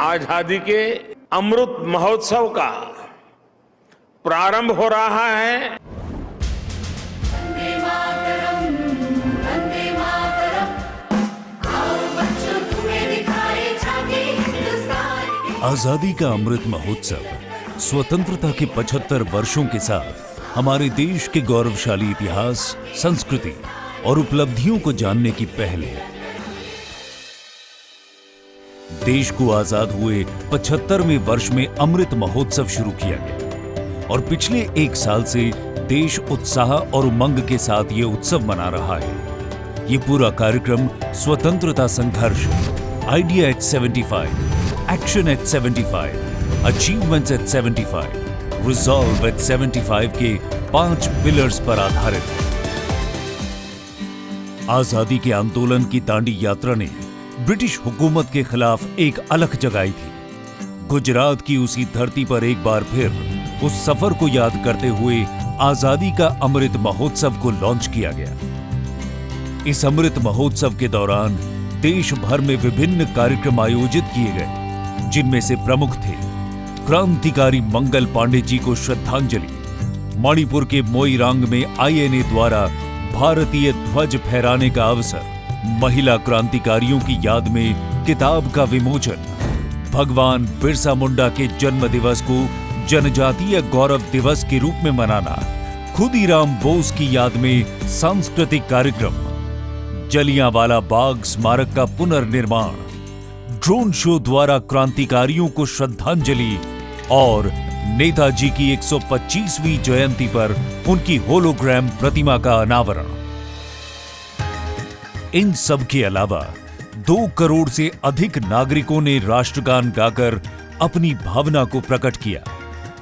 आजादी के अमृत महोत्सव का प्रारंभ हो रहा है। वंदे मातरम, वंदे मातरम, आओ बच्चों तुम्हें दिखाए झांकी हिंदुस्तान की। आजादी का अमृत महोत्सव स्वतंत्रता के 75 वर्षों के साथ हमारे देश के गौरवशाली इतिहास, संस्कृति और उपलब्धियों को जानने की पहल है। देश को आजाद हुए 75वें वर्ष में अमृत महोत्सव शुरू किया गया और पिछले एक साल से देश उत्साह और उमंग के साथ ये उत्सव मना रहा है। ये पूरा कार्यक्रम स्वतंत्रता संघर्ष, idea at 75, action at 75, achievements at 75, resolve at 75 के 5 पिलर्स पर आधारित है। आजादी के आंदोलन की दांडी यात्रा ने ब्रिटिश हुकूमत के खिलाफ एक अलख जगाई थी। गुजरात की उसी धरती पर एक बार फिर उस सफर को याद करते हुए आजादी का अमृत महोत्सव को लॉन्च किया गया। इस अमृत महोत्सव के दौरान देश भर में विभिन्न कार्यक्रम आयोजित किए गए, जिनमें से प्रमुख थे क्रांतिकारी मंगल पांडे जी को श्रद्धांजलि, मणिपुर के मोइरांग में आईएनए द्वारा भारतीय ध्वज फहराने का अवसर, महिला क्रांतिकारियों की याद में किताब का विमोचन, भगवान बिरसा मुंडा के जन्म दिवस को जनजातीय गौरव दिवस के रूप में मनाना, खुदीराम बोस की याद में सांस्कृतिक कार्यक्रम, जलियांवाला बाग स्मारक का पुनर्निर्माण, ड्रोन शो द्वारा क्रांतिकारियों को श्रद्धांजलि और नेताजी की 125वीं जयंती पर उनकी होलोग्राम प्रतिमा का अनावरण। इन सब के अलावा 2 करोड़ से अधिक नागरिकों ने राष्ट्रगान गाकर अपनी भावना को प्रकट किया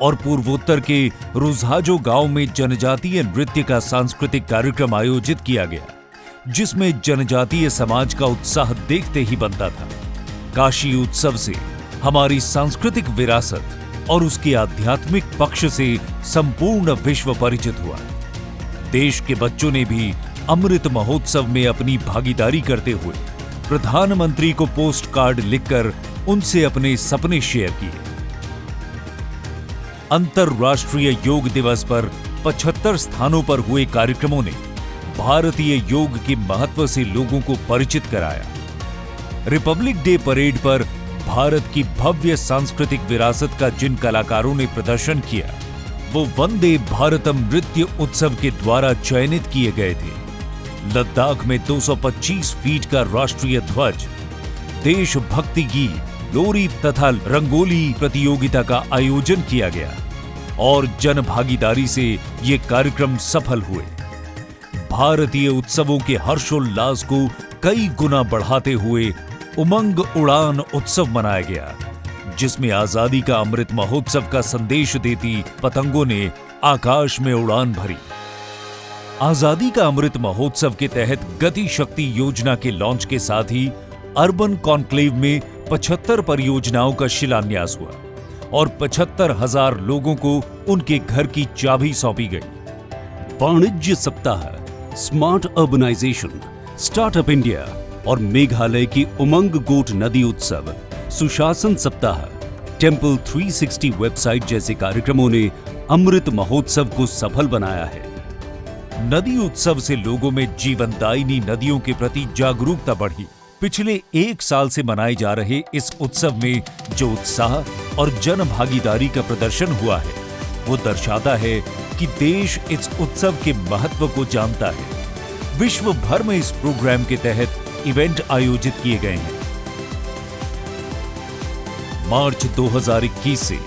और पूर्वोत्तर के रुझाजो गांव में जनजातीय नृत्य का सांस्कृतिक कार्यक्रम आयोजित किया गया, जिसमें जनजातीय समाज का उत्साह देखते ही बनता था। काशी उत्सव से हमारी सांस्कृतिक विरासत और उसके आध्यात्मिक पक्ष से संपूर्ण विश्व परिचित हुआ। देश के बच्चों ने भी अमृत महोत्सव में अपनी भागीदारी करते हुए प्रधानमंत्री को पोस्ट कार्ड लिखकर उनसे अपने सपने शेयर किए। अंतर्राष्ट्रीय योग दिवस पर 75 स्थानों पर हुए कार्यक्रमों ने भारतीय योग के महत्व से लोगों को परिचित कराया। रिपब्लिक डे परेड पर भारत की भव्य सांस्कृतिक विरासत का जिन कलाकारों ने प्रदर्शन किया, वो वंदे भारतम नृत्य उत्सव के द्वारा चयनित किए गए थे। लद्दाख में 225 फीट का राष्ट्रीय ध्वज, देशभक्ति गीत, लोरी तथा रंगोली प्रतियोगिता का आयोजन किया गया और जन भागीदारी से ये कार्यक्रम सफल हुए। भारतीय उत्सवों के हर्षोल्लास को कई गुना बढ़ाते हुए उमंग उड़ान उत्सव मनाया गया, जिसमें आजादी का अमृत महोत्सव का संदेश देती पतंगों ने आकाश में उड़ान भरी। आजादी का अमृत महोत्सव के तहत गति शक्ति योजना के लॉन्च के साथ ही अर्बन कॉन्क्लेव में 75 परियोजनाओं का शिलान्यास हुआ और 75,000 लोगों को उनके घर की चाबी सौंपी गई। वाणिज्य सप्ताह, स्मार्ट अर्बनाइजेशन, स्टार्टअप इंडिया और मेघालय की उमंग गोट नदी उत्सव, सुशासन सप्ताह, टेम्पल 360 वेबसाइट जैसे कार्यक्रमों ने अमृत महोत्सव को सफल बनाया है। नदी उत्सव से लोगों में जीवनदायिनी नदियों के प्रति जागरूकता बढ़ी। पिछले 1 साल से मनाए जा रहे इस उत्सव में जो उत्साह और जन भागीदारी का प्रदर्शन हुआ है, वो दर्शाता है कि देश इस उत्सव के महत्व को जानता है। विश्व भर में इस प्रोग्राम के तहत इवेंट आयोजित किए गए हैं। मार्च 2021 से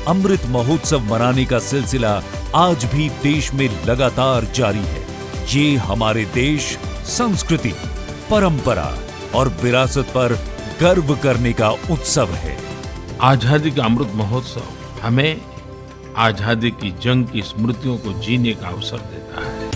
अमृत महोत्सव मनाने का सिलसिला आज भी देश में लगातार जारी है। ये हमारे देश, संस्कृति, परंपरा और विरासत पर गर्व करने का उत्सव है। आजादी का अमृत महोत्सव हमें आजादी की जंग की स्मृतियों को जीने का अवसर देता है।